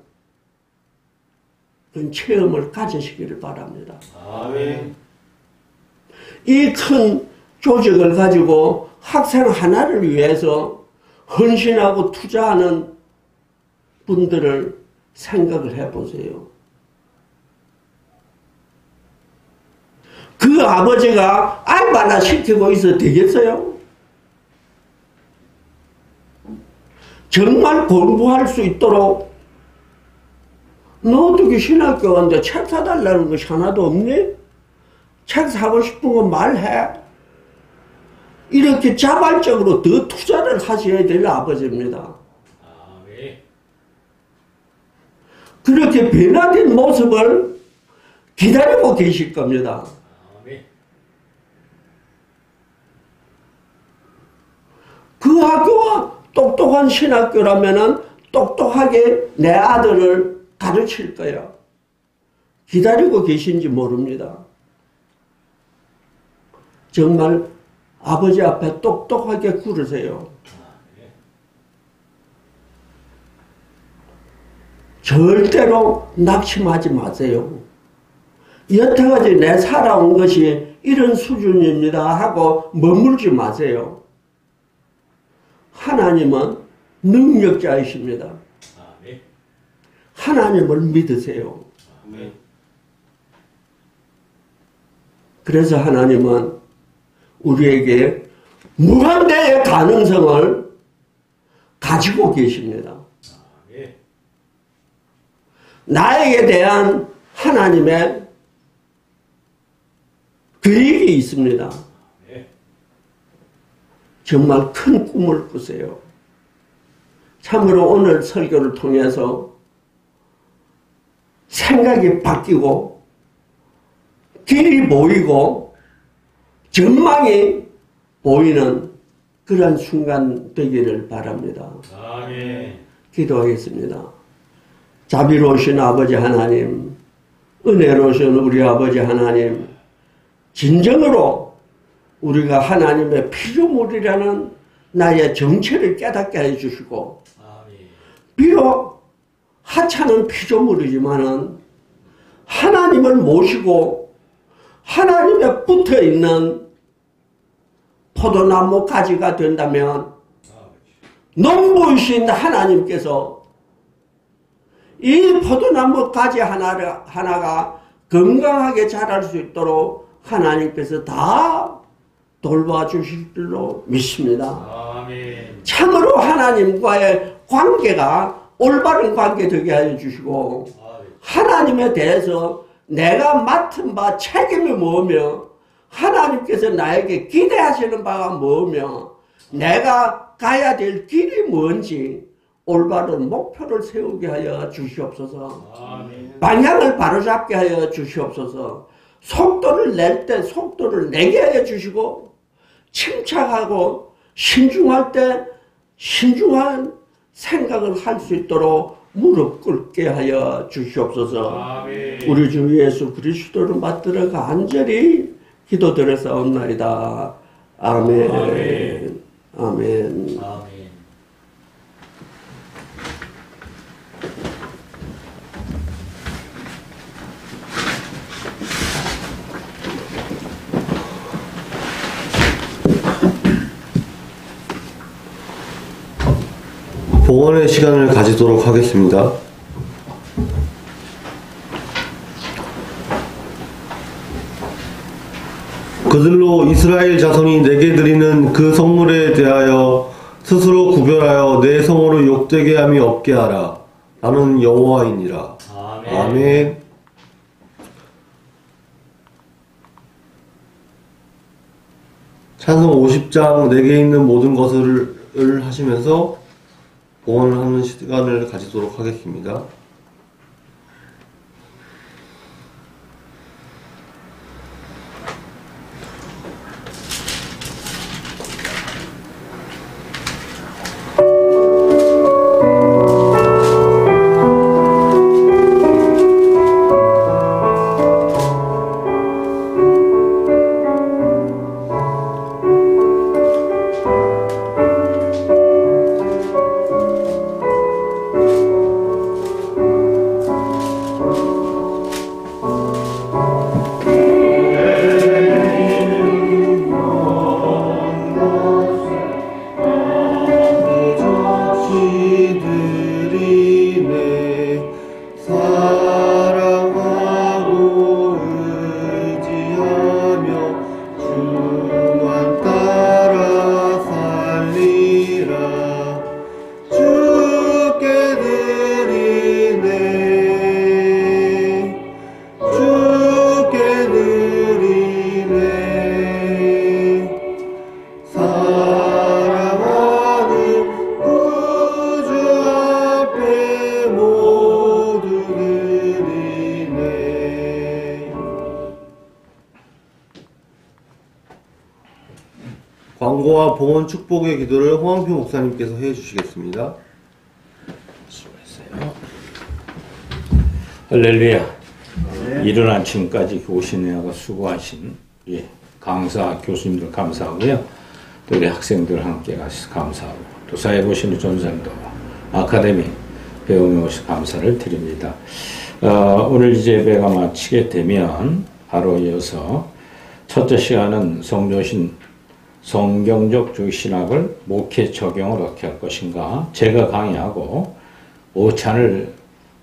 그런 체험을 가지시기를 바랍니다. 아멘. 이 큰 조직을 가지고 학생 하나를 위해서 헌신하고 투자하는 분들을 생각을 해보세요. 그 아버지가 알바나 시키고 있어도 되겠어요? 정말 공부할 수 있도록 너 어떻게 신학교 갔는데 책 사달라는 것이 하나도 없니? 책 사고 싶은 거 말해. 이렇게 자발적으로 더 투자를 하셔야 될 아버지입니다. 아멘. 그렇게 변화된 모습을 기다리고 계실 겁니다. 아멘. 그 학교가 똑똑한 신학교라면은 똑똑하게 내 아들을 가르칠 거예요. 기다리고 계신지 모릅니다. 정말 아버지 앞에 똑똑하게 굴으세요. 절대로 낙심하지 마세요. 여태까지 내 살아온 것이 이런 수준입니다 하고 머물지 마세요. 하나님은 능력자이십니다. 아멘. 하나님을 믿으세요. 아멘. 그래서 하나님은 우리에게 무한대의 가능성을 가지고 계십니다. 아멘. 나에게 대한 하나님의 계획이 있습니다. 아멘. 정말 큰 꿈을 꾸세요. 참으로 오늘 설교를 통해서 생각이 바뀌고 길이 보이고 전망이 보이는 그런 순간 되기를 바랍니다. 아멘. 기도하겠습니다. 자비로우신 아버지 하나님, 은혜로우신 우리 아버지 하나님, 진정으로 우리가 하나님의 피조물이라는 나의 정체를 깨닫게 해주시고, 아멘. 비록 하찮은 피조물이지만은 하나님을 모시고 하나님에 붙어 있는 포도나무 가지가 된다면 농부이신 하나님께서 이 포도나무 가지 하나가 건강하게 자랄 수 있도록 하나님께서 다 돌봐주실 줄로 믿습니다. 아멘. 참으로 하나님과의 관계가 올바른 관계 되게 하여 주시고, 하나님에 대해서 내가 맡은 바 책임이 뭐며 하나님께서 나에게 기대하시는 바가 뭐며 내가 가야 될 길이 뭔지 올바른 목표를 세우게 하여 주시옵소서. 아멘. 방향을 바로잡게 하여 주시옵소서. 속도를 낼 때 속도를 내게 하여 주시고, 침착하고 신중할 때 신중한 생각을 할 수 있도록 무릎 꿇게 하여 주시옵소서. 아멘. 우리 주 예수 그리스도를 받들어 간절히 기도드렸사옵나이다. 아멘. 아멘. 아멘. 아멘. 봉헌의 시간을 가지도록 하겠습니다. 그들로 이스라엘 자손이 내게 드리는 그 성물에 대하여 스스로 구별하여 내 성으로 욕되게 함이 없게 하라. 나는 여호와이니라. 아멘. 아멘. 찬송 50장 내게 있는 모든 것을 하시면서 봉헌을 하는 시간을 가지도록 하겠습니다. 광고와 봉헌 축복의 기도를 홍한표 목사님께서 해주시겠습니다. 수고했어요. 할렐루야. 이른 아침까지 오시느냐고 수고하신 강사 교수님들 감사하고요. 또 우리 학생들 함께 가셔서 감사하고 또 사회 보시는 전생도 아카데미 배움에 오셔서 감사를 드립니다. 오늘 이제 예배가 마치게 되면 바로 이어서 첫째 시간은 성조신 성경적 주신학을 목회 적용을 어떻게 할 것인가 제가 강의하고 오찬을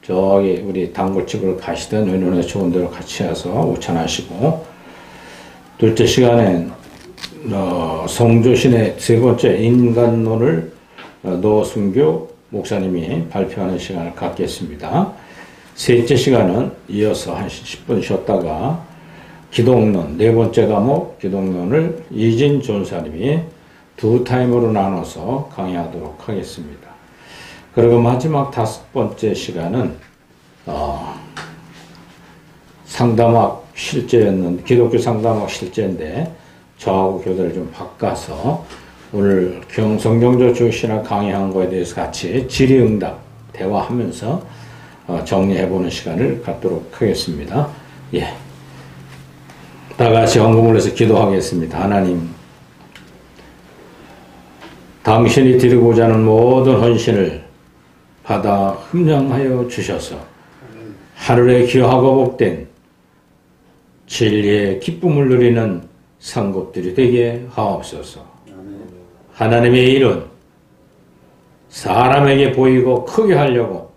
저기 우리 단골집을 가시던 은연의 좋은 데로 같이 와서 오찬하시고 둘째 시간엔 성조신의 세 번째 인간론을 노승교 목사님이 발표하는 시간을 갖겠습니다. 셋째 시간은 이어서 한 10분 쉬었다가 기독론, 네 번째 과목 기독론을 이진 전사님이 두 타임으로 나눠서 강의하도록 하겠습니다. 그리고 마지막 5번째 시간은 상담학 실제였는데, 기독교 상담학 실제인데 저하고 교대를 좀 바꿔서 오늘 성경조축신학 강의한 거에 대해서 같이 질의응답 대화하면서 정리해보는 시간을 갖도록 하겠습니다. 예. 다 같이 헌금을 해서 기도하겠습니다. 하나님, 당신이 드리고자 하는 모든 헌신을 받아 흠량하여 주셔서 하늘의 귀하고 복된 진리의 기쁨을 누리는 상급들이 되게 하옵소서. 하나님의 일은 사람에게 보이고 크게 하려고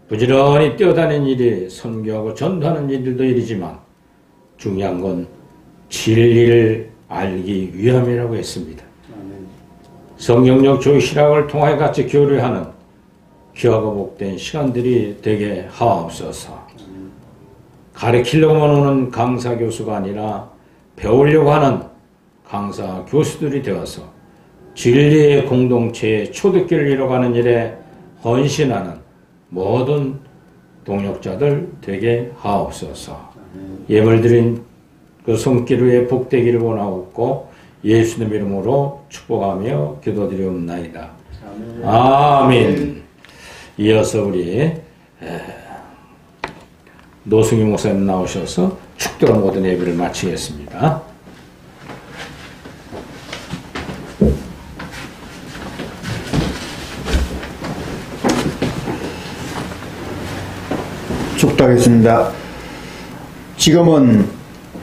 부지런히 뛰어다니는 일이 선교하고 전도하는 일들도 일이지만 중요한 건 진리를 알기 위함이라고 했습니다. 성경적 조신학을 통하여 같이 교류하는 귀하고 복된 시간들이 되게 하옵소서. 가르치려고만 오는 강사 교수가 아니라 배우려고 하는 강사 교수들이 되어서 진리의 공동체의 초대길을 이뤄가는 일에 헌신하는 모든 동역자들 되게 하옵소서. 예물드린 그 손길 위에 복되기를 원하옵고 예수님 이름으로 축복하며 기도드리옵나이다. 아멘. 이어서 우리 노승희 목사님 나오셔서 축도로 모든 예배를 마치겠습니다. 축도하겠습니다. 지금은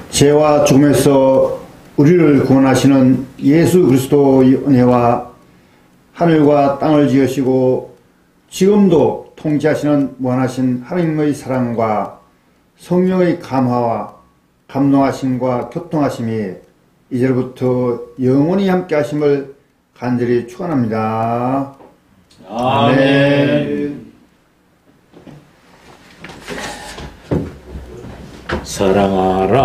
죄와 죽음에서 우리를 구원하시는 예수 그리스도의 은혜와 하늘과 땅을 지으시고 지금도 통치하시는 무한하신 하나님의 사랑과 성령의 감화와 감동하심과 교통하심이 이제부터 영원히 함께 하심을 간절히 축원합니다. 아멘. 사랑하라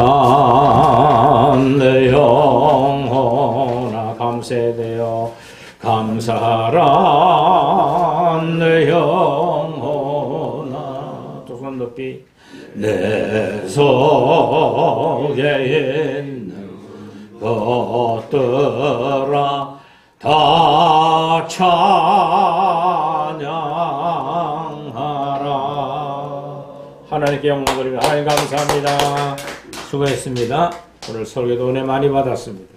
내 영혼아 감세되어 감사하라 내 영혼아 두 손 높이 내 속에 있는 것들아 다 찬양하라. 하나님께 영광 돌리며 하나님 감사합니다. 수고했습니다. 오늘 설교도 은혜 많이 받았습니다.